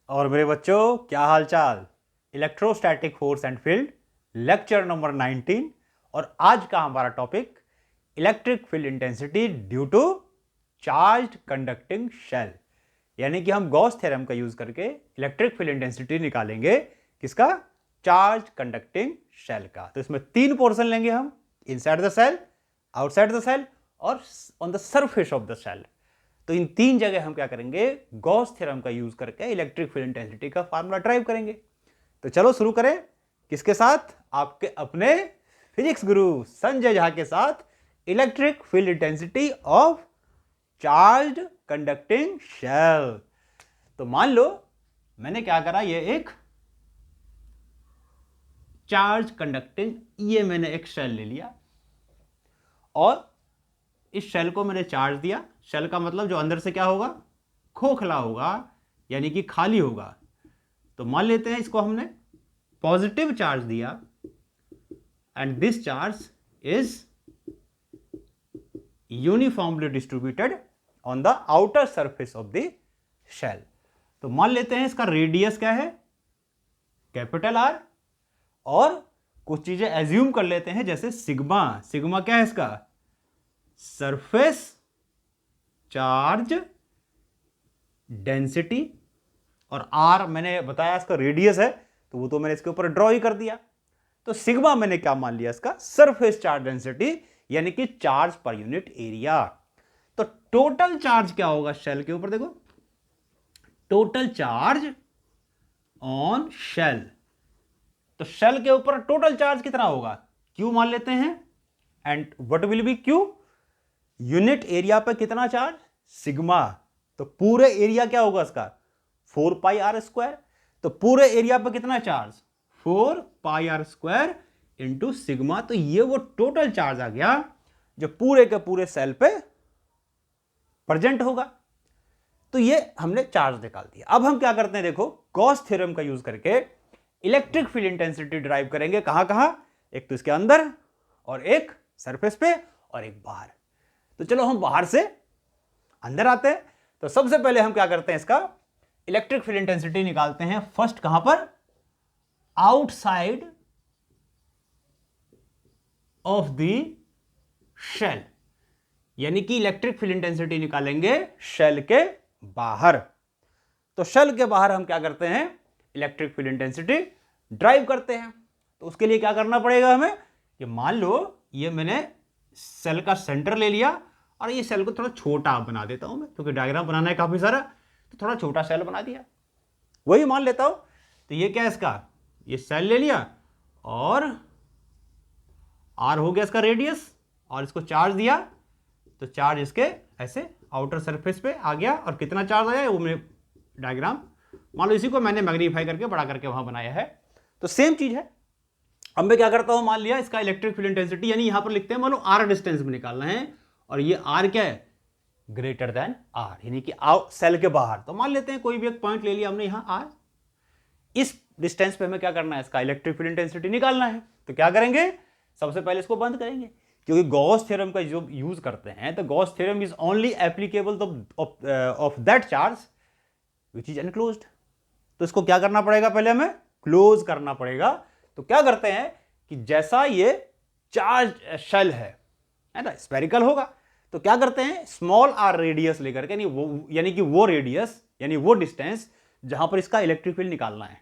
और मेरे बच्चों, क्या हाल चाल। Electrostatic force and field, lecture number 19। और आज का हमारा topic electric field intensity due to charged conducting shell. यानी कि हम गॉस थ्योरम का यूज करके इलेक्ट्रिक फील्ड इंटेंसिटी निकालेंगे। किसका? चार्ज कंडक्टिंग शेल का। तो इसमें तीन पोर्शन लेंगे हम, inside the shell, outside the shell और on the surface of the shell. तो इन तीन जगह हम क्या करेंगे, गॉस थ्योरम का यूज करके इलेक्ट्रिक फील्ड इंटेंसिटी का फार्मूला ड्राइव करेंगे। तो चलो शुरू करें। किसके साथ? आपके अपने फिजिक्स गुरु संजय झा के साथ, electric field intensity of charged conducting shell. तो मान लो मैंने क्या करा, ये एक चार्ज कंडक्टिंग, ये मैंने एक शेल ले लिया और इस शेल को मैंने चार्ज दिया। शेल का मतलब जो अंदर से क्या होगा, खोखला होगा, यानी कि खाली होगा। तो मान लेते हैं इसको हमने पॉजिटिव चार्ज दिया and this charge is uniformly distributed on the outer surface of the shell. तो मान लेते हैं इसका रेडियस क्या है, कैपिटल आर, और कुछ चीजें एज्यूम कर लेते हैं जैसे सिग्मा। सिग्मा क्या है इसका? Surface charge density. और आर मैंने बताया इसका रेडियस है, तो वो तो मैंने इसके ऊपर ड्रॉ ही कर दिया। तो सिग्मा मैंने क्या मान लिया, इसका सरफेस चार्ज डेंसिटी, यानी कि चार्ज पर यूनिट एरिया। तो टोटल चार्ज क्या होगा शेल के ऊपर? देखो, टोटल चार्ज ऑन शेल। तो शेल के ऊपर टोटल चार्ज कितना होगा? क्यू मान लेते हैं। And what will be Q? Unit area पर कितना चार्ज? सिग्मा। तो पूरे एरिया क्या होगा इसका? 4 पाई आर स्क्वायर। तो पूरे एरिया पर कितना charge? 4 pi r square into sigma. तो ये वो टोटल चार्ज आ गया जो पूरे के पूरे सेल पे प्रेजेंट होगा। तो ये हमने चार्ज निकाल दिया। अब हम क्या करते हैं, देखो, गॉस थ्योरम का यूज करके इलेक्ट्रिक फील्ड इंटेंसिटी ड्राइव करेंगे। कहां कहां? एक तो इसके अंदर, और एक सरफेस पे, और एक बाहर। तो चलो हम बाहर से अंदर आते हैं। तो सबसे पहले हम क्या करते हैं, इसका इलेक्ट्रिक फील्ड इंटेंसिटी निकालते हैं। फर्स्ट कहां पर? आउटसाइड ऑफ द शेल, यानी कि इलेक्ट्रिक फील्ड इंटेंसिटी निकालेंगे शेल के बाहर। तो शेल के बाहर हम क्या करते हैं, इलेक्ट्रिक फील्ड इंटेंसिटी ड्राइव करते हैं। तो उसके लिए क्या करना पड़ेगा हमें, कि मान लो ये मैंने सेल का सेंटर ले लिया, और ये सेल को थोड़ा छोटा बना देता हूं मैं, क्योंकि डायग्राम बनाना है काफी सारा, तो थोड़ा छोटा सेल बना दिया, वही मान लेता हूं। तो ये क्या है इसका, ये सेल ले लिया, और आर हो गया इसका रेडियस, और इसको चार्ज दिया। तो चार्ज इसके ऐसे आउटर सरफेस पे आ गया, और कितना चार्ज आया वो मैं डायग्राम, मान लो इसी को मैंने मैग्नीफाई करके बड़ा करके वहां बनाया है। तो सेम चीज है। अब मैं क्या करता हूं, मान लिया इसका इलेक्ट्रिक फील्ड इंटेंसिटी, यानी यहां पर लिखते हैं, मान लो आर डिस्टेंस में निकालना है, और ये आर क्या है, ग्रेटर देन आर, यानी कि सेल के बाहर। तो मान लेते हैं कोई भी एक पॉइंट ले लिया हमने यहां आर। इस डिस्टेंस पे हमें क्या करना है, इसका इलेक्ट्रिक फील्ड इंटेंसिटी निकालना है। तो क्या करेंगे, सबसे पहले इसको बंद करेंगे, क्योंकि गॉस थ्योरम का जो यूज करते हैं, तो Gauss theorem is only applicable of that charge which is enclosed. तो इसको क्या करना पड़ेगा, पहले हमें क्लोज करना पड़ेगा। तो क्या करते हैं कि जैसा ये चार्ज शेल है ना, स्फेरिकल होगा, तो क्या करते हैं, स्मॉल आर रेडियस लेकर के, यानी कि वो रेडियस, यानी वो डिस्टेंस जहां पर इसका इलेक्ट्रिक फील्ड निकालना है,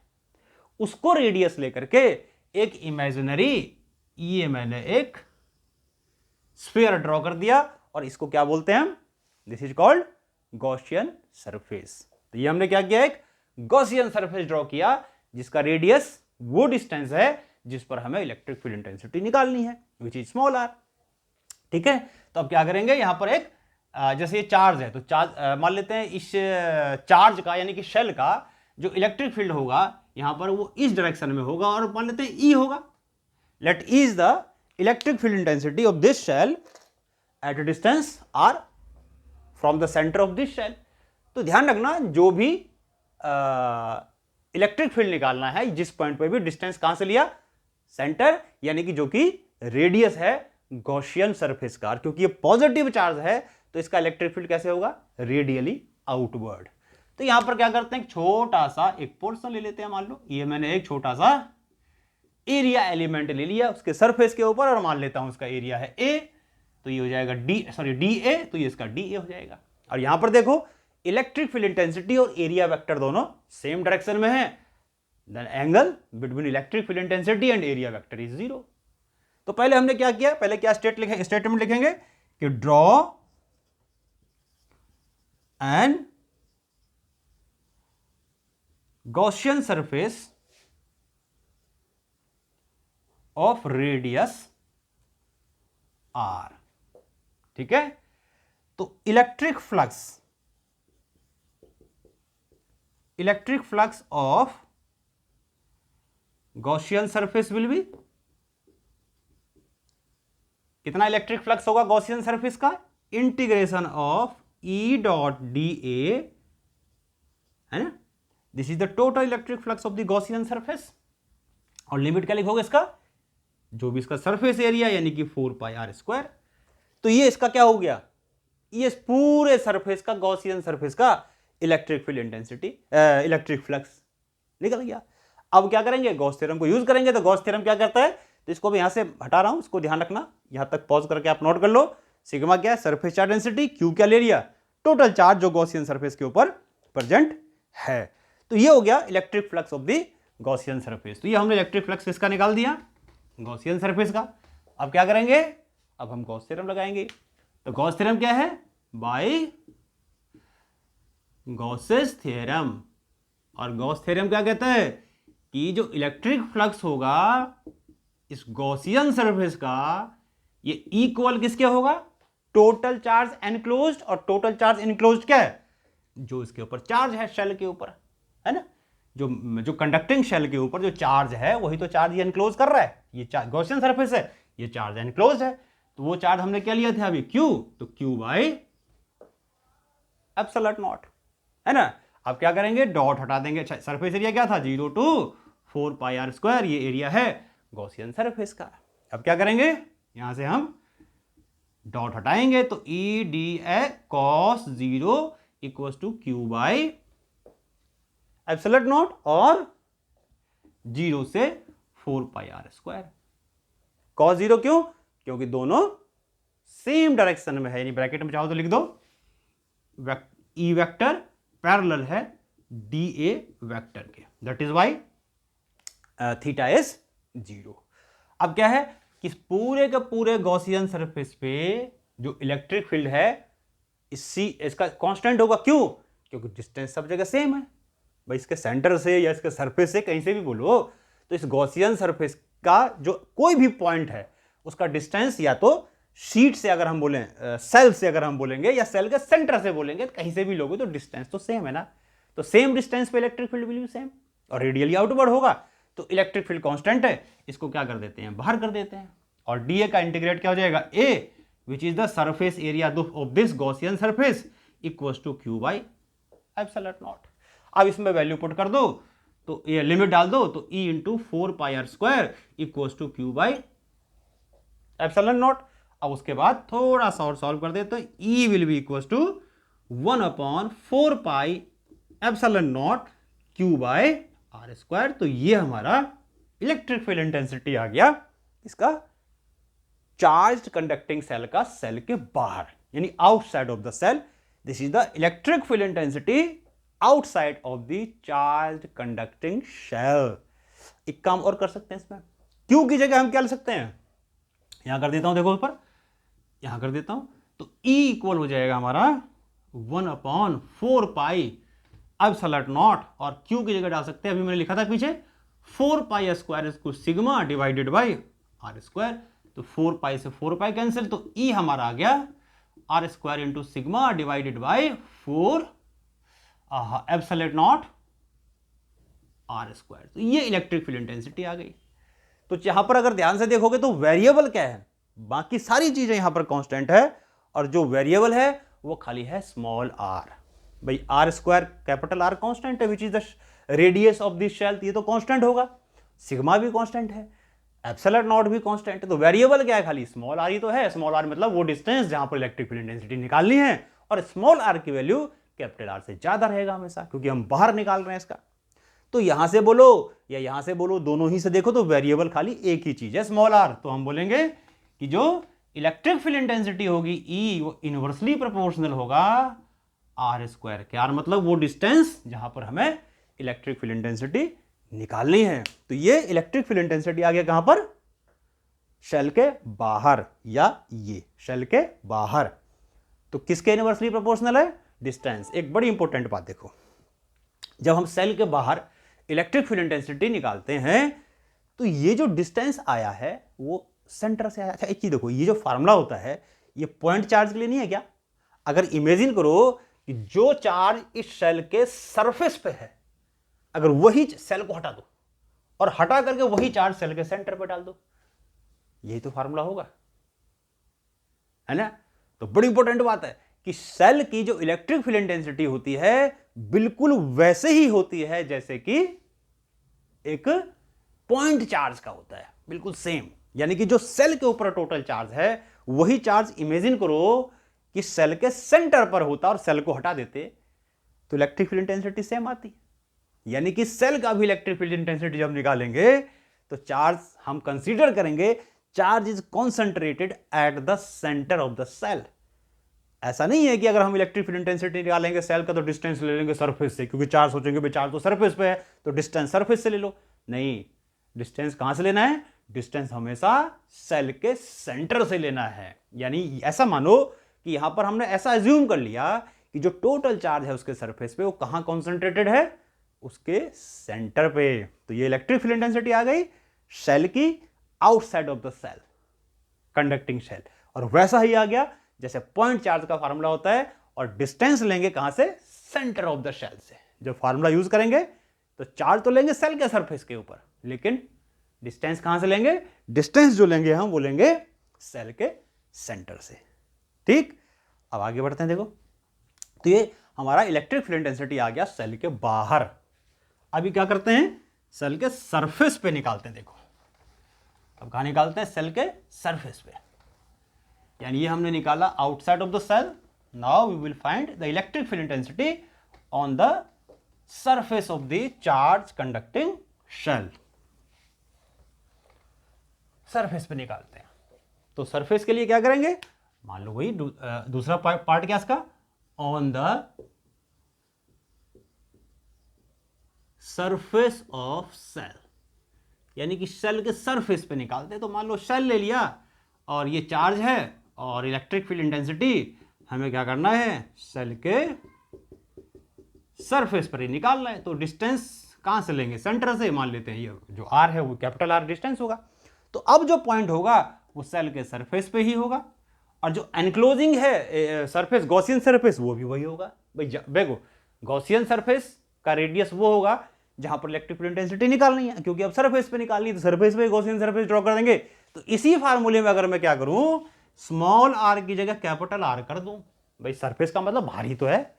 उसको रेडियस लेकर के एक इमेजिनरी, ये मैंने एक स्फीयर ड्रॉ कर दिया, और इसको क्या बोलते हैं हम, this is called Gaussian surface. तो ये हमने क्या किया, एक गॉसियन सरफेस ड्रॉ किया, जिसका रेडियस वो डिस्टेंस है जिस पर हमें इलेक्ट्रिक फील्ड इंटेंसिटी निकालनी है, विच इज स्मॉल आर। ठीक है। तो अब क्या करेंगे, यहां पर एक जैसे ये चार्ज है, तो चार्ज मान लेते हैं, इस चार्ज का, यानी कि शेल का जो इलेक्ट्रिक फील्ड होगा यहां पर, वो इस डायरेक्शन में होगा, और मान लेते हैं ई होगा। Let E is the electric field intensity of this shell at a distance r from the centre of this shell. तो ध्यान रखना, जो भी इलेक्ट्रिक फील्ड निकालना है, जिस पॉइंट पर भी डिस्टेंस कहां से लिया, सेंटर, यानी कि जो कि रेडियस है गॉसियन सरफेस का। क्योंकि ये पॉजिटिव चार्ज है, तो इसका इलेक्ट्रिक फील्ड कैसे होगा, रेडियली आउटवर्ड। तो यहां पर क्या करते हैं, छोटा सा एक पोर्शन ले लेते हैं। मान लो ये मैंने एक छोटा सा एरिया एलिमेंट ले लिया उसके सरफेस के ऊपर, और मान लेता हूं उसका एरिया है ए, तो ये हो जाएगा डी ए, तो ये इसका डी ए हो जाएगा। और यहां पर देखो इलेक्ट्रिक फील्ड इंटेंसिटी और एरिया वेक्टर दोनों सेम डायरेक्शन में है, then angle between electric field intensity and area vector is 0। तो पहले हमने क्या किया, पहले क्या स्टेटमेंट लिखेंगे कि draw an Gaussian surface of radius r. ठीक है, तो electric flux of Gaussian surface will be, कितना इलेक्ट्रिक फ्लक्स होगा गॉसियन सरफेस का, integration of E dot d A, है ना, this is the total electric flux of the Gaussian surface. और limit क्या लिखोगे इसका, जो भी इसका सरफेस एरिया यानी कि 4 पाई आर स्क्वायर। तो ये इसका क्या हो गया, ये पूरे सरफेस का गॉसियन सरफेस का electric field intensity electric flux निकल गया। अब क्या करेंगे, गॉस थ्योरम को यूज करेंगे। तो गॉस थ्योरम क्या करता है, तो इसको भी यहां से हटा रहा हूं, इसको ध्यान रखना, यहां तक पॉज करके आप नोट कर लो। सिग्मा क्या है, सरफेस चार्ज डेंसिटी, क्यू क्या ले लिया, टोटल चार्ज जो गॉसियन सरफेस के ऊपर प्रेजेंट है। तो ये हो गया electric flux of the Gaussian surface. तो ये हमने इलेक्ट्रिक फ्लक्स किसका निकाल दिया, गॉसियन सरफेस का। अब क्या करेंगे, अब हम गॉस थ्योरम लगाएंगे। तो गॉस थ्योरम क्या है, बाय गॉसेस थ्योरम। और गॉस थ्योरम क्या कहता है कि जो इलेक्ट्रिक फ्लक्स होगा इस गॉसियन सरफेस का, ये इक्वल किसके होगा, टोटल चार्ज एनक्लोज्ड। और टोटल चार्ज एनक्लोज्ड क्या है, जो इसके ऊपर चार्ज है शेल के ऊपर, है ना, जो कंडक्टिंग शेल के ऊपर जो चार्ज है वही तो चार्ज एनक्लोज कर रहा है। ये गॉसियन सरफेस है, ये चार्ज एनक्लोज्ड है। तो वो चार्ज हमने क्या लिया था अभी, क्यू, तो क्यू बाई एप्सिलॉन नॉट, है ना। अब क्या करेंगे, डॉट हटा देंगे। अच्छा, सरफेस एरिया क्या था, 0 to 4 पाई आर स्क्वायर, ये एरिया है गॉसियन सरफेस का। अब क्या करेंगे, यहां से हम डॉट हटाएंगे, तो E d A cos 0 equals to Q by epsilon naught, और 0 से 4 पाई आर स्क्वायर। कॉस 0 क्यों, क्योंकि दोनों सेम डायरेक्शन में है, यानी ब्रैकेट में चाहो तो लिख दो ई वेक्टर पैरेलल है डी ए वेक्टर के, that is why theta is 0। अब क्या है कि पूरे के पूरे गॉसियन सरफेस पे जो इलेक्ट्रिक फील्ड है इसका कांस्टेंट होगा। क्यों, क्योंकि डिस्टेंस सब जगह सेम है भाई, इसके सेंटर से या इसके सरफेस से कहीं से भी बोलो, तो इस गॉसियन सरफेस का जो कोई भी पॉइंट है उसका डिस्टेंस, या तो शीट से अगर हम बोलें, सेल से अगर हम बोलेंगे, या सेल के सेंटर से बोलेंगे, कहीं से भी लोगे तो डिस्टेंस तो सेम है ना। तो सेम डिस्टेंस पे electric field will be same, और रेडियली आउटवर्ड होगा। तो इलेक्ट्रिक फील्ड कांस्टेंट है, इसको क्या कर देते हैं, बाहर कर देते हैं। और डीए का इंटीग्रेट क्या हो जाएगा, A which is the surface area of this Gaussian surface equals to Q by epsilon naught. अब इसमें वैल्यू पुट कर दो, तो ये लिमिट डाल दो, तो E into 4 pi r square equals to Q by epsilon naught. अब उसके बाद थोड़ा सा और सॉल्व कर दे, तो E will be equals to 1/4 pi epsilon naught Q by R square. तो ये हमारा इलेक्ट्रिक फील्ड इंटेंसिटी आ गया इसका चार्ज कंडक्टिंग सेल का सेल के बाहर, यानी outside of the shell. This is the electric field intensity outside of the charge conducting shell. एक काम और कर सकते हैं इसमें, क्यू की जगह हम क्या ले सकते हैं, यहां कर देता हूं, देखो ऊपर यहां कर देता हूं, तो E इक्वल हो जाएगा हमारा 1/4 पाई एप्सिलॉन नॉट, और Q की जगह डाल सकते हैं, अभी मैंने लिखा था पीछे 4 पाई स्क्वायर इसको sigma divided by r square. तो 4 पाई से 4 पाई कैंसिल, तो E हमारा आ गया r square into sigma divided by 4 epsilon naught r square. तो ये इलेक्ट्रिक फील्ड इंटेंसिटी आ गई। तो यहां पर अगर ध्यान से देखोगे तो वेरिएबल क्या है, बाकी सारी चीजें यहां पर कांस्टेंट है, और जो वेरिएबल है वो खाली है small R. By R square capital R constant है, which is the radius of this shell, ये तो कांस्टेंट होगा, सिग्मा भी कांस्टेंट है, एप्सिलॉन नॉट भी कांस्टेंट है। तो वेरिएबल क्या है, खाली स्मॉल आर ही तो है। स्मॉल आर मतलब वो डिस्टेंस जहां पर इलेक्ट्रिक फील्ड इंटेंसिटी निकालनी है, और स्मॉल आर की वैल्यू कैपिटल आर से ज्यादा रहेगा हमेशा, क्योंकि हम बाहर निकाल रहे हैं इसका। तो यहां से बोलो या यहां से बोलो, दोनों ही से देखो तो वेरिएबल खाली एक ही चीज है, स्मॉल आर। तो हम बोलेंगे कि जो इलेक्ट्रिक फील्ड इंटेंसिटी होगी ई, वो इनवर्सली प्रोपोर्शनल होगा आर स्क्वायर के। आर मतलब वो डिस्टेंस जहां पर हमें इलेक्ट्रिक फील्ड इंटेंसिटी निकालनी है। तो ये इलेक्ट्रिक फील्ड इंटेंसिटी आ गया कहां पर, शेल के बाहर, या ये शेल के बाहर। तो किसके इनवर्सली प्रोपोर्शनल है, डिस्टेंस। एक बड़ी इंपॉर्टेंट बात देखो, जब हम सेल के बाहर इलेक्ट्रिक फील्ड इंटेंसिटी निकालते हैं तो ये जो डिस्टेंस आया है वो सेंटर से आया। अच्छा एक चीज देखो, ये जो फार्मूला होता है ये पॉइंट चार्ज के लिए नहीं है क्या? अगर इमेजिन करो कि जो चार्ज इस सेल के सरफेस पे है, अगर वही सेल को हटा दो और हटा करके वही चार्ज सेल के सेंटर पे डाल दो, यही तो फार्मूला होगा, है ना। तो बड़ी इंपॉर्टेंट बात है कि सेल की जो इलेक्ट्रिक फील्ड इंटेंसिटी होती है बिल्कुल वैसे ही होती है जैसे कि एक पॉइंट चार्ज का होता है, बिल्कुल सेम। यानी कि जो सेल के ऊपर टोटल चार्ज है वही चार्ज इमेजिन करो कि सेल के सेंटर पर होता और सेल को हटा देते तो इलेक्ट्रिक फील्ड इंटेंसिटी सेम आती। यानी कि सेल का भी इलेक्ट्रिक फील्ड इंटेंसिटी जब निकालेंगे तो चार्ज हम कंसीडर करेंगे charge is concentrated at the centre of the shell. ऐसा नहीं है कि अगर हम इलेक्ट्रिक फील्ड इंटेंसिटी निकालेंगे सेल का तो डिस्टेंस ले लेंगे सरफेस से, क्योंकि चार्ज सोचेंगे भाई चार्ज तो सरफेस पे है तो डिस्टेंस सरफेस से ले लो। नहीं, डिस्टेंस कहां से लेना है, डिस्टेंस हमेशा सेल के सेंटर से लेना है। यानी ऐसा मानो कि यहां पर हमने ऐसा एज्यूम कर लिया कि जो टोटल चार्ज है उसके सरफेस पे वो कहां कॉन्सेंट्रेटेड है, उसके सेंटर पे। तो ये इलेक्ट्रिक फील्ड इंटेंसिटी आ गई सेल की outside of the shell, conducting shell. और वैसा ही आ गया जैसे पॉइंट चार्ज का फार्मूला होता है, और डिस्टेंस लेंगे कहां से, सेंटर ऑफ द सेल से। जब फार्मूला यूज करेंगे तो चार्ज तो लेंगे सेल के सरफेस के ऊपर, लेकिन डिस्टेंस कहां से लेंगे, डिस्टेंस जो लेंगे हम वो लेंगे सेल के सेंटर से। ठीक, अब आगे बढ़ते हैं। देखो तो ये हमारा इलेक्ट्रिक फील्ड इंटेंसिटी आ गया सेल के बाहर। अभी क्या करते हैं, सेल के सरफेस पे निकालते हैं। देखो अब कहां निकालते हैं, सेल के सरफेस पे। यानी ये हमने निकाला outside of the shell. Now we will find the electric field intensity on the surface of the charge conducting shell. Surface पे निकालते हैं। तो सरफेस के लिए क्या करेंगे, मान लो वही दूसरा पार्ट क्या इसका, on the surface of shell, यानी कि सेल के सरफेस पे निकालते हैं। तो मान लो सेल ले लिया और ये चार्ज है और इलेक्ट्रिक फील्ड इंटेंसिटी हमें क्या करना है, सेल के सरफेस पर ही निकालना है। तो डिस्टेंस कहां से लेंगे, सेंटर से। मान लेते हैं ये जो आर है वो कैपिटल आर डिस्टेंस होगा। तो अब जो पॉइंट होगा वो सेल के सरफेस पे ही होगा, और जो एनक्लोजिंग है सरफेस, गॉसियन सरफेस, वो भी वही होगा। भाई देखो गॉसियन सरफेस का रेडियस वो होगा जहां पर इलेक्ट्रिक फील्ड इंटेंसिटी निकालनी है, क्योंकि अब सरफेस पे निकालनी है तो सरफेस पे गॉसियन सरफेस ड्रॉ कर देंगे। तो इसी फार्मूले में अगर मैं क्या करूं, स्मॉल आर की जगह कैपिटल आर कर दूं। भाई सरफेस का मतलब बाहर ही तो है,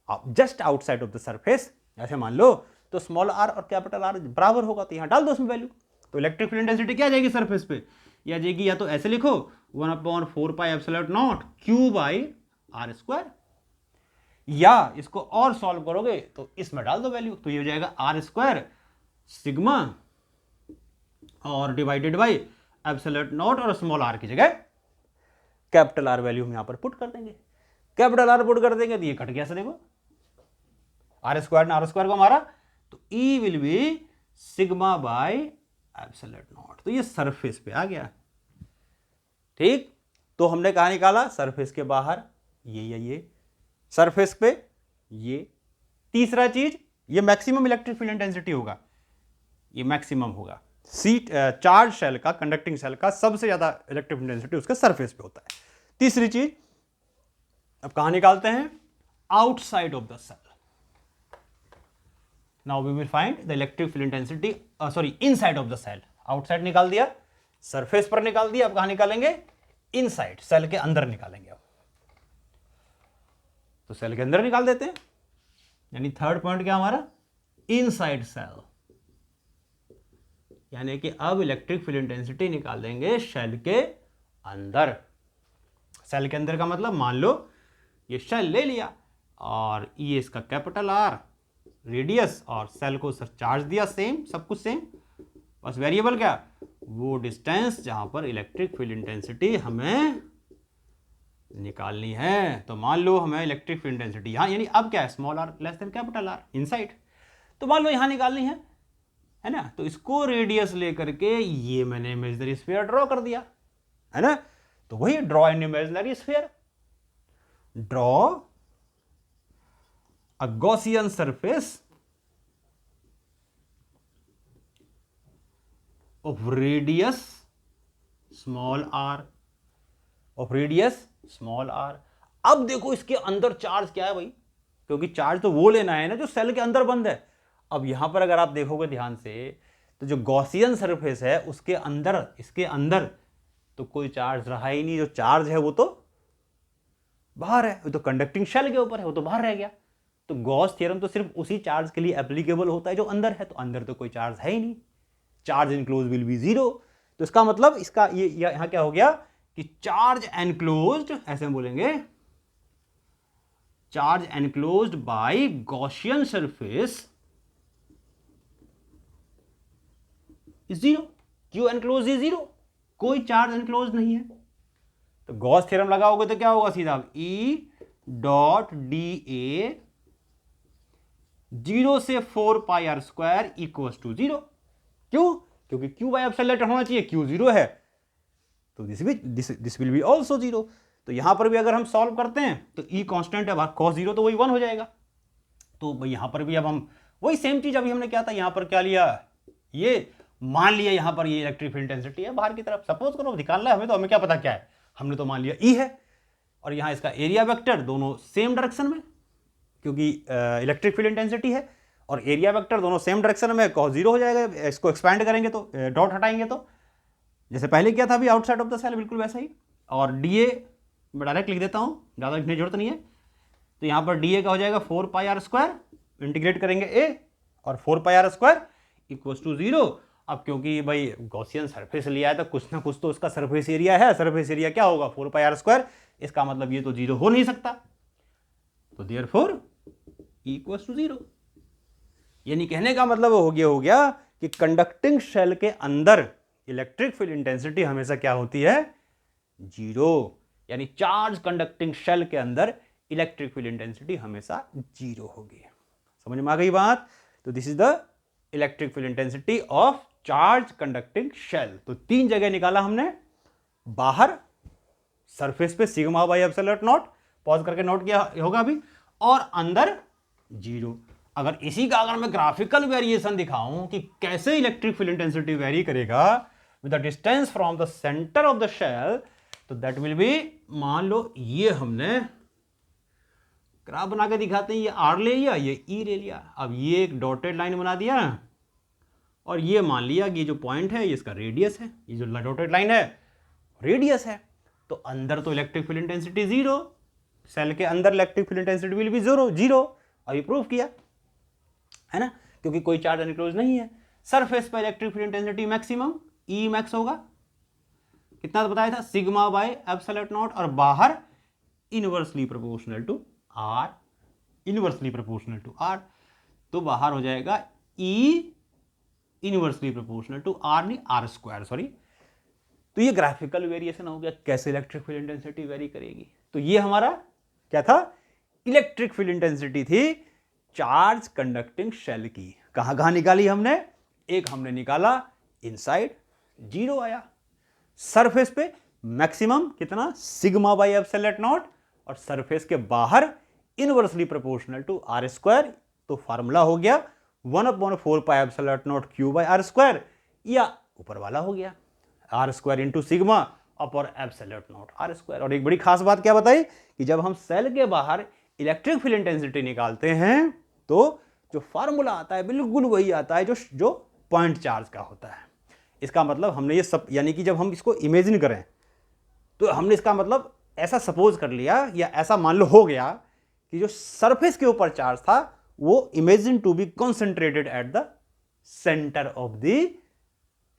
just outside of the surface, ऐसे मान लो। तो स्मॉल आर और कैपिटल आर बराबर होगा, तो यहां डाल दो उसमें वैल्यू। तो इलेक्ट्रिक फील्ड इंटेंसिटी क्या आ जाएगी सरफेस पे, या जाएगी, या तो ऐसे लिखो 1/4πε0 Q/r², या इसको और सॉल्व करोगे तो इसमें डाल दो वैल्यू। तो ये हो जाएगा r² सिग्मा और डिवाइडेड बाई ε0, और स्मॉल आर की जगह कैपिटल आर वैल्यू हम यहां पर पुट कर देंगे। कैपिटल आर पुट कर देंगे तो ये कट गया, से देखो r² ने r² को मारा, तो E will be sigma by ε0। तो ये सरफेस पे आ गया। ठीक, तो हमने कहा निकाला, सरफेस के बाहर ये या ये, सरफेस पे ये। तीसरा चीज, ये मैक्सिमम इलेक्ट्रिक फील्ड इंटेंसिटी होगा, ये मैक्सिमम होगा। चार्ज शेल का, कंडक्टिंग शेल का सबसे ज्यादा इलेक्ट्रिक फील्ड इंटेंसिटी उसके सरफेस पे होता है। तीसरी चीज, अब कहां निकालते हैं, outside of the shell. Now we will find the electric field intensity, sorry inside of the shell. Outside निकाल दिया, सरफेस पर निकाल दिया, अब कहां निकालेंगे, इनसाइड, सेल के अंदर निकालेंगे। अब तो सेल के अंदर निकाल देते हैं, यानी थर्ड पॉइंट क्या हमारा, इनसाइड सेल। यानी कि अब इलेक्ट्रिक फील्ड इंटेंसिटी निकाल देंगे सेल के अंदर। सेल के अंदर का मतलब, मान लो ये सेल ले लिया और ये इसका कैपिटल आर रेडियस, और सेल को सर चार्ज दिया, सेम सब कुछ सेम, बस वेरिएबल क्या, वो डिस्टेंस जहां पर इलेक्ट्रिक फील्ड इंटेंसिटी हमें निकालनी है। तो मान लो हमें इलेक्ट्रिक फील्ड इंटेंसिटी यहाँ, यानी अब क्या है, small r less than capital r inside, तो मान लो यहाँ निकालनी है ना, तो इसको रेडियस लेकर के ये मैंने इमेजिनरी स्फीयर ड्रॉ कर दिया, है ना। तो वही draw an imaginary sphere, draw a Gaussian surface of radius small r, of radius small r. अब देखो इसके अंदर चार्ज क्या है भाई, क्योंकि चार्ज तो वो लेना है ना जो सेल के अंदर बंद है। अब यहां पर अगर आप देखोगे ध्यान से, तो जो गॉसियन सरफेस है उसके अंदर, इसके अंदर तो कोई चार्ज रहा ही नहीं, जो चार्ज है वो तो बाहर है, वो तो कंडक्टिंग शेल के ऊपर है, वो तो बाहर रह गया। तो गॉस थ्योरम तो सिर्फ उसी चार्ज के लिए एप्लीकेबल होता है जो अंदर है, तो अंदर तो कोई चार्ज है ही नहीं, charge enclose will be zero. तो इसका मतलब इसका ये यहां क्या हो गया कि चार्ज एनक्लोज्ड, ऐसे हम बोलेंगे, charge enclosed bye Gaussian surface is zero. क्यों एनक्लोज इज जीरो, कोई चार्ज एनक्लोज नहीं है। तो गॉस थ्योरम लगाओगे तो क्या होगा, सीधा ई डॉट डी ए 0 से 4 pi r square equal to 0। क्यों, क्योंकि क्यू बाय एप्सिलॉन होना चाहिए, क्यू 0 है, तो दिस विल बी ऑल्सो 0। तो यहां पर भी अगर हम सॉल्व करते हैं तो ई कांस्टेंट है, कॉस 0 तो वही 1 हो जाएगा। तो यहां पर भी अब हम वही सेम चीज अभी हमने क्या था, यहां पर क्या लिया, ये मान लिया यहां पर ये इलेक्ट्रिक फील्ड इंटेंसिटी है बाहर की तरफ, सपोज करो निकालना है हमें, तो हमें क्या पता क्या है, हमने तो मान लिया ई है, और यहां इसका एरिया वेक्टर दोनों सेम डायरेक्शन में, क्योंकि इलेक्ट्रिक फील्ड इंटेंसिटी है, और एरिया वेक्टर दोनों सेम डायरेक्शन में, कॉस 0 हो जाएगा। इसको एक्सपैंड करेंगे तो डॉट हटाएंगे तो जैसे पहले किया था अभी आउटसाइड ऑफ द सेल, बिल्कुल वैसा ही। और डी ए मैं डायरेक्ट लिख देता हूँ, ज़्यादा लिखने की जरूरत नहीं है। तो यहाँ पर डी ए का हो जाएगा 4 पाई आर स्क्वायर, इंटीग्रेट करेंगे ए, और 4 pi r square equal to 0। अब क्योंकि भाई गॉसियन सरफेस लिया है तो कुछ ना कुछ तो उसका सरफेस एरिया है, सरफेस एरिया क्या होगा 4 पाई आर स्क्वायर, इसका मतलब ये तो 0 हो नहीं सकता, तो देयरफॉर इक्वल टू 0। यानी कहने का मतलब हो गया कि कंडक्टिंग शेल के अंदर इलेक्ट्रिक फील्ड इंटेंसिटी हमेशा क्या होती है, 0। यानी चार्ज कंडक्टिंग शेल के अंदर इलेक्ट्रिक फील्ड इंटेंसिटी हमेशा 0 होगी। समझ में आ गई बात। तो this is the electric field intensity of charge conducting shell. तो 3 जगह निकाला हमने, बाहर सरफेस पे sigma by epsilon naught, pause करके नोट किया होगा अभी, और अंदर 0। अगर इसी का अगर मैं ग्राफिकल वेरिएशन दिखाऊं कि कैसे इलेक्ट्रिक फील्ड इंटेंसिटी वेरी करेगा with the distance from the centre of the shell, तो दैट विल बी, मान लो ये हमने ग्राफ बना के दिखाते हैं, ये आर ले लिया, ये ई ले लिया, अब ये एक डॉटेड लाइन बना दिया, और ये मान लिया कि ये जो पॉइंट है ये इसका रेडियस है, ये जो डॉटेड लाइन है रेडियस है। तो अंदर तो इलेक्ट्रिक फील्ड इंटेंसिटी 0, सेल के अंदर electric field intensity will be 0, अभी प्रूव किया है ना, क्योंकि कोई चार्ज एनक्लोज नहीं है। सरफेस पर electric field intensity maximum E max होगा, कितना बताया था, सिग्मा बाय एप्सिलॉन नॉट, और बाहर inversely proportional to r, inversely proportional to r, तो बाहर हो जाएगा E inversely proportional to r, नहीं आर स्क्वायर, सॉरी। तो ये ग्राफिकल वेरिएशन हो गया कैसे इलेक्ट्रिक फील्ड इंटेंसिटी वेरी करेगी। तो ये हमारा क्या था, इलेक्ट्रिक फील्ड इंटेंसिटी थी चार्ज कंडक्टिंग शेल की। कहां कहां निकाली हमने, एक हमने निकाला इनसाइड 0 आया, सरफेस पे मैक्सिमम कितना सिग्मा बाई एप्सिलॉन नॉट, और सरफेस के बाहर inversely proportional to r square. तो फार्मूला हो गया 1/4 pi epsilon naught q by r square, या ऊपर वाला हो गया आर स्क्वायर इंटू सिग्मा अपर एप्सिलॉन नॉट आर स्क्वायर। और एक बड़ी खास बात क्या बताई कि जब हम सेल के बाहर इलेक्ट्रिक फील्ड इंटेंसिटी निकालते हैं तो जो फार्मूला आता है बिल्कुल वही आता है जो पॉइंट चार्ज का होता है। इसका मतलब हमने ये सब, यानी कि जब हम इसको इमेजिन करें तो हमने इसका मतलब ऐसा सपोज कर लिया, या ऐसा मान लो हो गया कि जो सरफेस के ऊपर चार्ज था वो imagine to be concentrated at the centre of the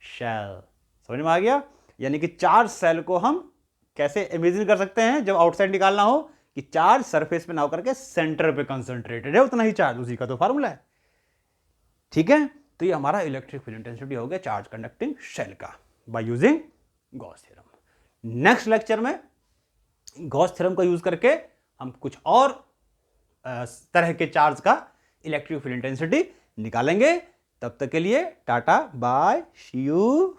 shell. समझ में आ गया। यानी कि चार्ज सेल को हम कैसे इमेजिन कर सकते हैं जब आउटसाइड निकालना हो, कि चार्ज सरफेस पे ना होकर के सेंटर पे कंसंट्रेटेड है, उतना ही चार्ज, उसी का तो फार्मूला है। ठीक है, तो ये हमारा इलेक्ट्रिक फील्ड इंटेंसिटी हो गया चार्ज कंडक्टिंग शेल का by using Gauss theorem. Next lecture में गॉस थ्योरम का यूज करके हम कुछ और तरह के चार्ज का इलेक्ट्रिक फील्ड इंटेंसिटी निकालेंगे। तब तक के लिए टाटा बाय, सी यू।